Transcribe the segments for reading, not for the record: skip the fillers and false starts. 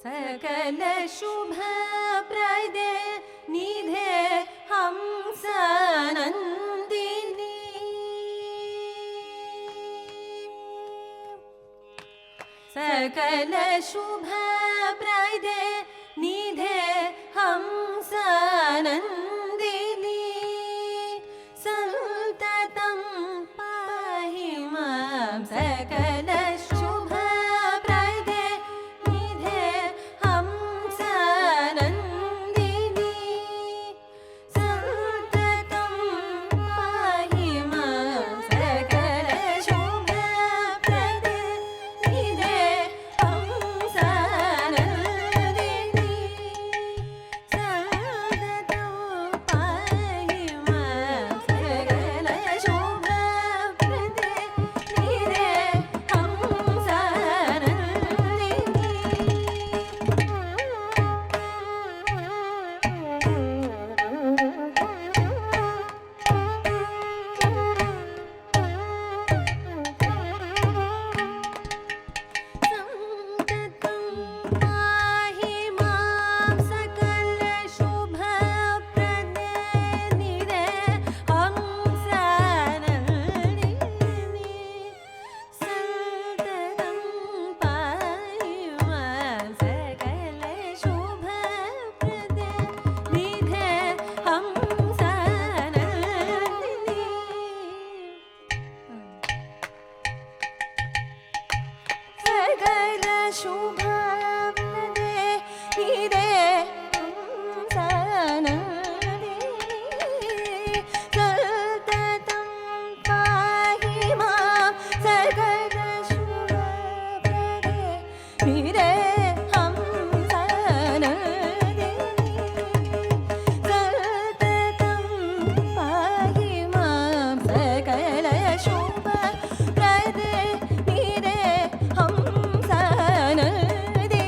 सकल शुभ प्रदे निधे हंस नंदिनी सकल शुभ प्रदे निधे हंस नंदिनी संततं पाहि मां सकल शुभ प्रदे निधे हंस नंदिनी संततं पाहि मां सकल शुभ प्रदे निधे हंस नंदिनी संततं पाहि मां सकल शुभ प्रदे निधे हंस संततं पाहि मां सकल शुभ प्रदे निधे हंस नंदिनी संततं पाहि मां सकल शुभ प्रदे निधे हंस नंदिनी सकल शुभ प्रदे निधे हंस नंदिनी संततं पाहि मां सकल शुभ प्रदे निधे हंस नंदिनी संततं पाहि मां सकल शुभ प्रदे निधे हंस नंदिनी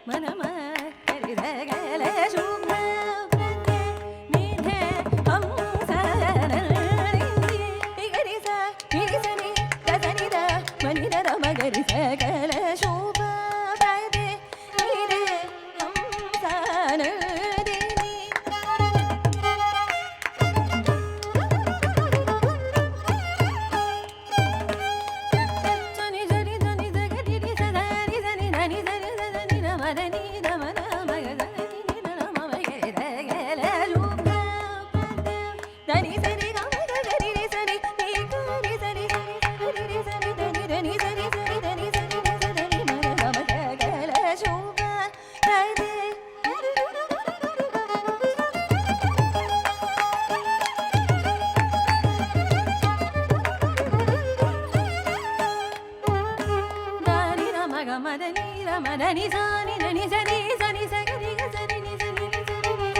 మనమ గరి సగల శుభ ప్రదే నిధే హంసనల్ది గరి స నిరి సని గని ద మని ద రమ గరి సగల శుభ ప్రదే నిధే హంసనల్ది మదని సాని దని సని సని సగరి గసని ని సని ని సని ని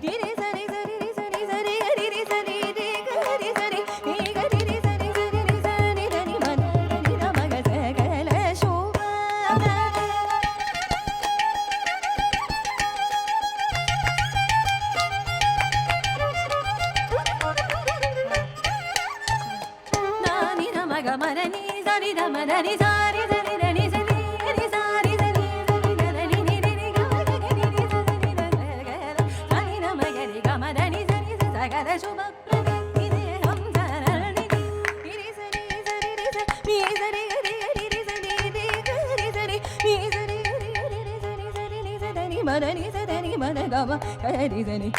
గిరి సని సని ని సని సని గరి రి సని రి గరి సని ని గరి రి సని సని ని సని దని మద ని రమ గసగల శోభ మదని సరి దమదని సారి సరి దని సరి ని సారి సరి సరి దని ని ని గమ గరి ని సని సగల సని నమ గరి గమదని సని సగల శుభ ప్రదే హంసనల్ది ని సరి సరి ని సరి సరి గరి గరి ని సరి ని గరి సరి ని సరి గరి గరి ని సరి సరి ని సదని మదని సదని మద గమ గరి సని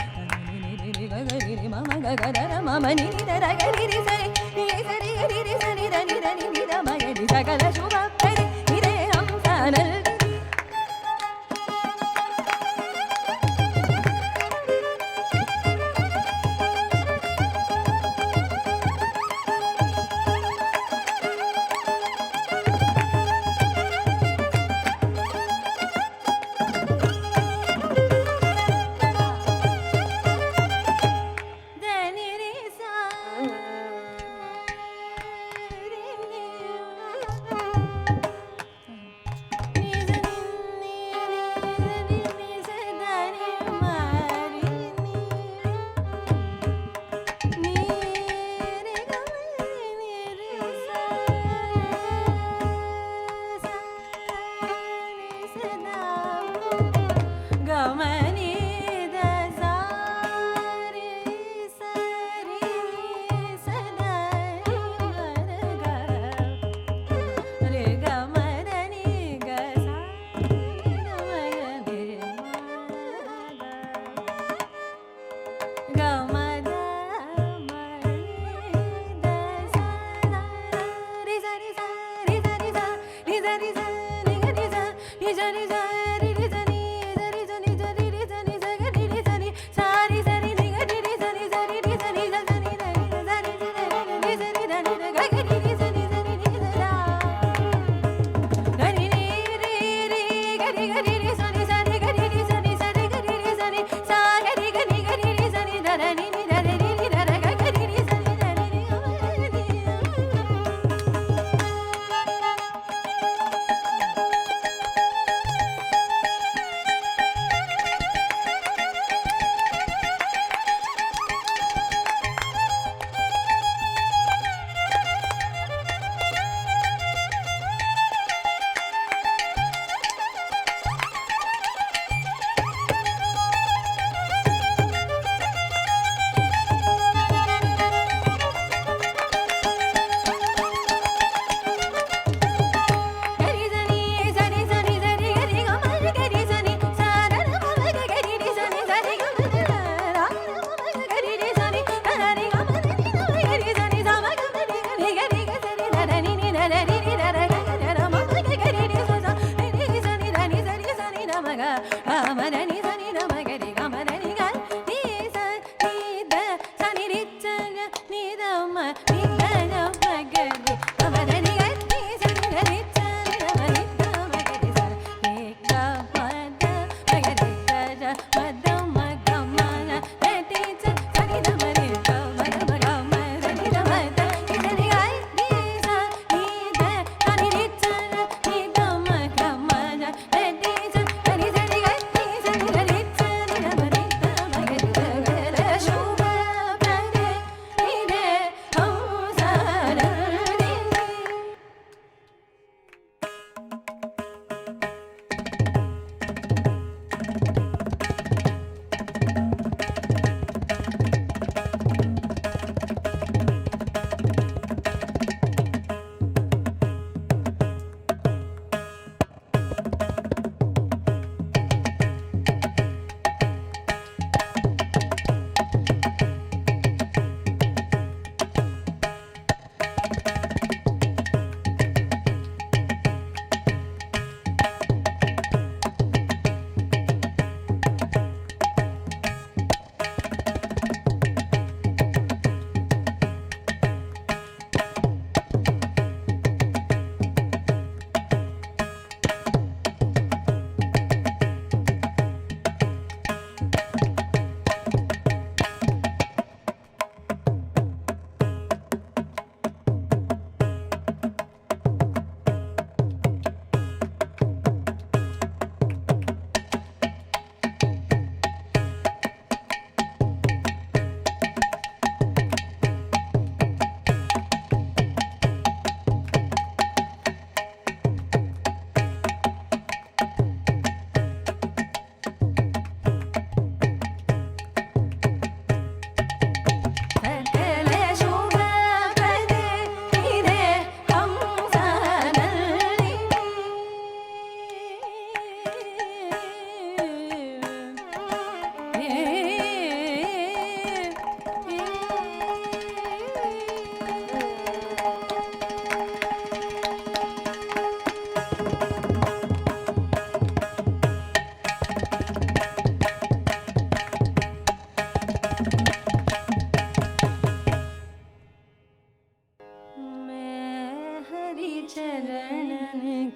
గరి ని మమ గగర మమ ని ని ర గరి ని సరి ని సరి గరి ని సని దని దని ని ద మ గరి సగల శుభ ప్రదే నిదే హంసనల్ది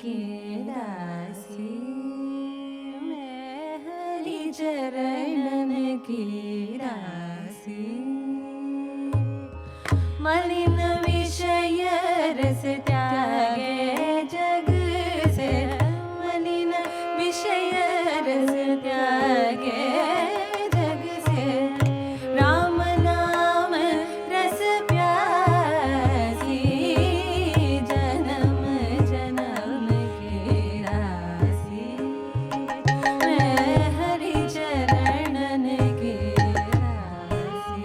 की दासी, मैं हरि चरणन की दासी। मलिन विषय रस त्यागे जग से, मलिन विषय रस त्यागे जग से, राम नाम रस प्यासी, जन्म जन्म की दासी, मैं हरि चरणन की दासी।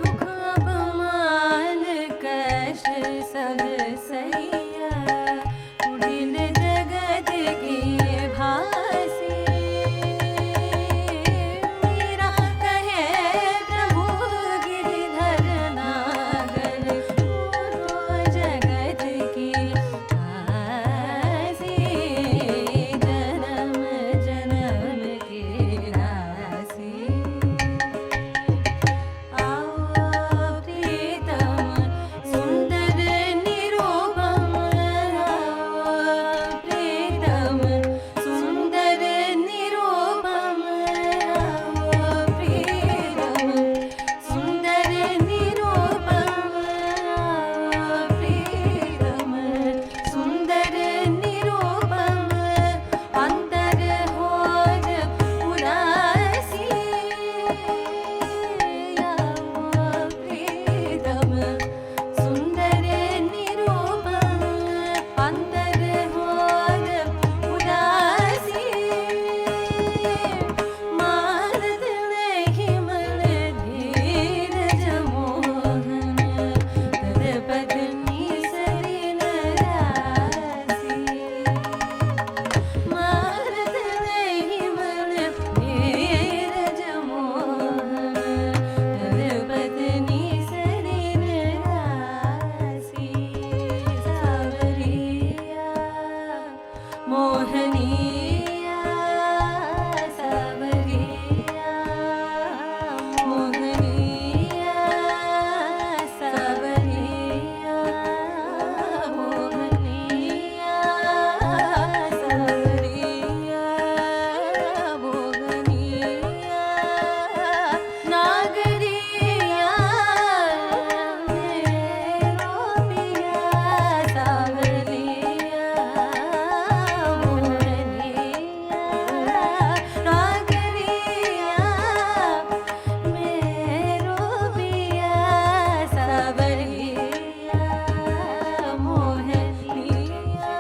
दुख अपमान कष्ट सब सहिया, कुटिल जगत की भासी। मीरा कहे प्रभु गिरिधर नागर, पूरो जगत की दासी, जन्म जन्म की दासी। आओ प्रीतम सुंदर निरूपम, आओ प्रीतम सुंदर निरूपम, आओ प्रीतम सुंदर निरूपम, आओ प्रीतम सुंदर निरूपम। अंतर होज उदासी, प्रीतम सुंदर निरूपम। अंतर होज उदासी, मारत नहीं मन धीरज मोहन, तदपत्नी सरिन रासी। मारत नहीं मन धीरज मोहन, तदपत्नी सरिन रासी। सावरिया मोहनिया, सावरिया मोहनिया, सावरिया मोहनिया, सावरिया मोहनिया। नागरिया मेरो पिया, सावरिया मोहनिया। नागरिया मेरो पिया, सावरिया मोहनिया।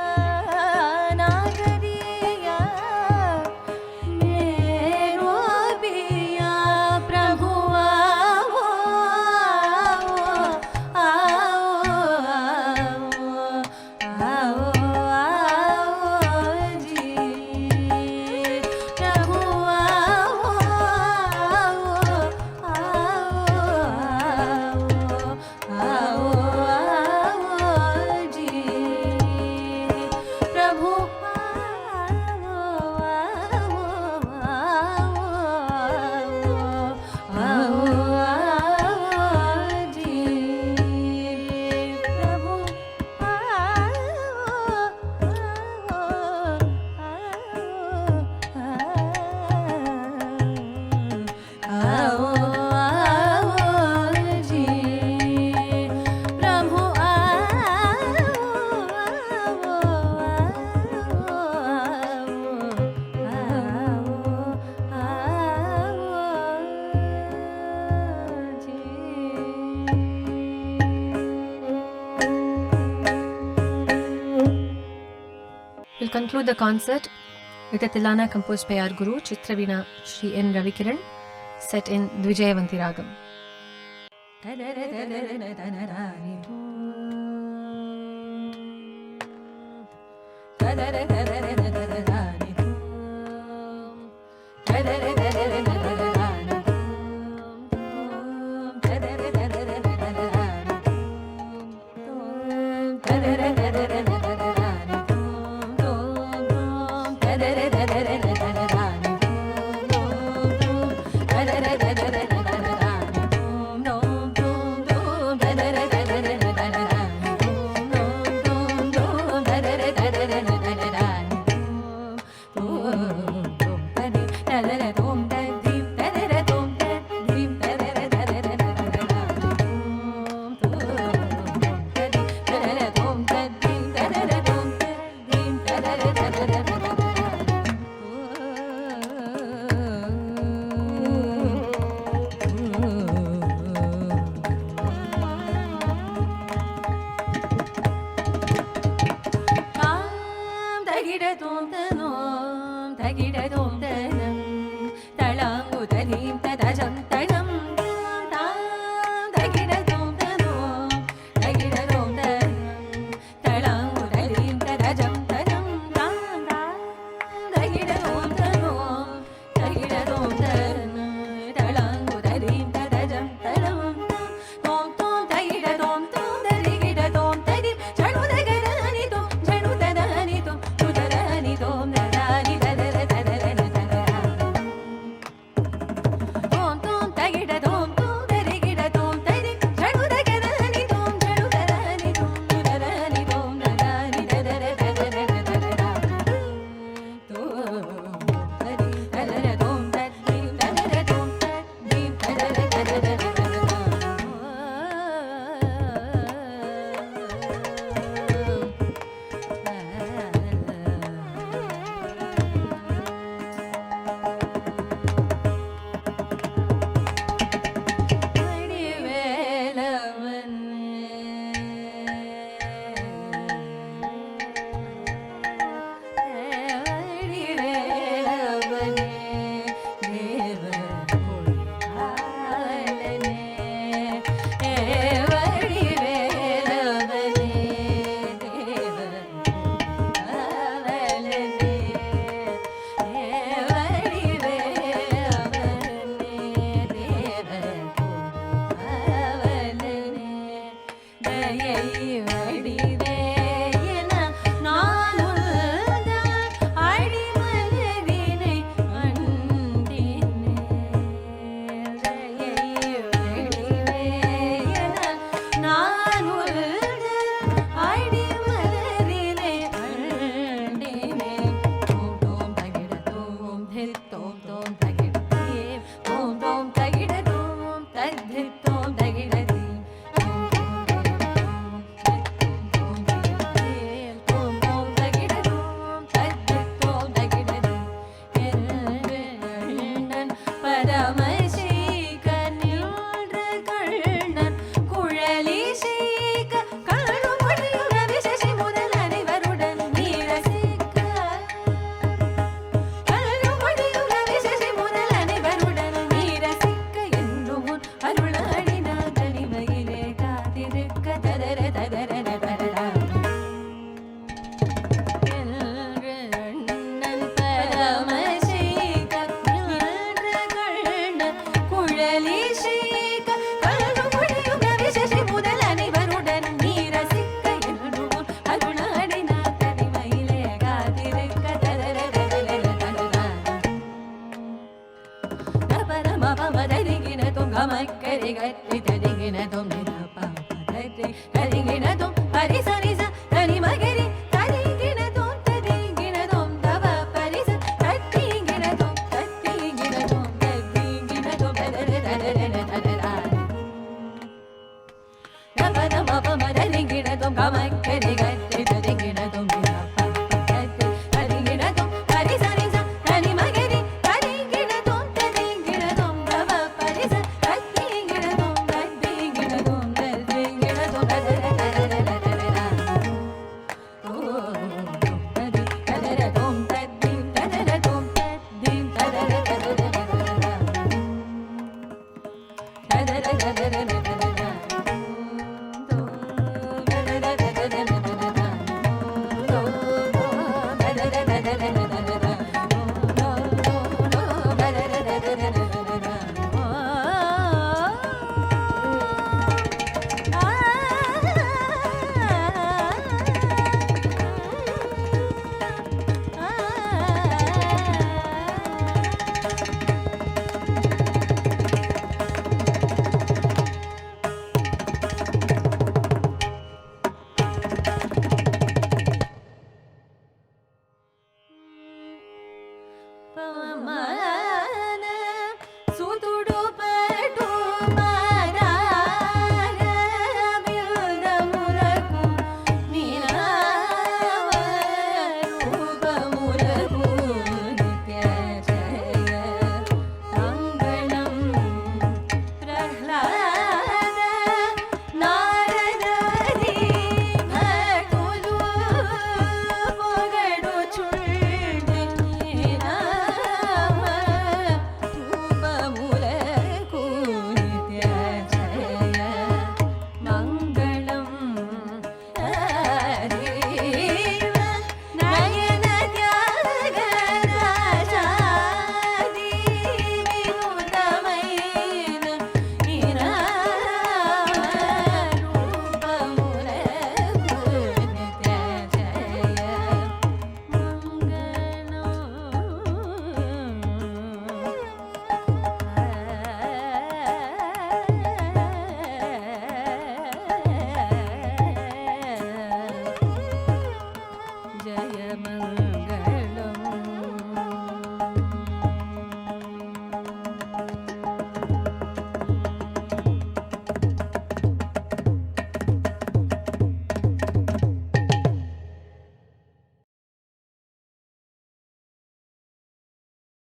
नागरिया मेरो पिया, प्रभु आओ आओ आओ आओ जी, प्रभु आओ आओ आओ जी, प्रभु We'll conclude the concert with a Tilana composed by our Guru Chitraveena Shri N. Ravikiran, set in Dvijayavanti Ragam. Dum தோம் தனோம் தகிடதோம் தனம் தளாங்குதலீம் ததஜம் தனம் தாம் தகிடதோம் தனோம் தகிடதோம் தனம் தளாங்குதலீம் ததஜம் தனம் தாம் தாம் தகிடதோம் தனோம் தகிடதோம் தனம் தளாங்குதலீம் ததஜம் தனம் தோம் தோம் தகிடதோம் தோம் தரிகிடதோம் தரிம் ஜனுதகதனி தோம் ஜனுததனி தோம் துததனி தோம் ததனி ததர ததர ததர தோம் தோம் தகிடதோம் தோம் தரிகிடதோம் தரிம் ஜனுதகதனி தோம் ஜனுததனி தோம் துததனி தோம் ததனி ததர ததர ததர தோம் தரி ததர தோம் தரி ததர தோம் தரி ததர ததர Gama kari gatti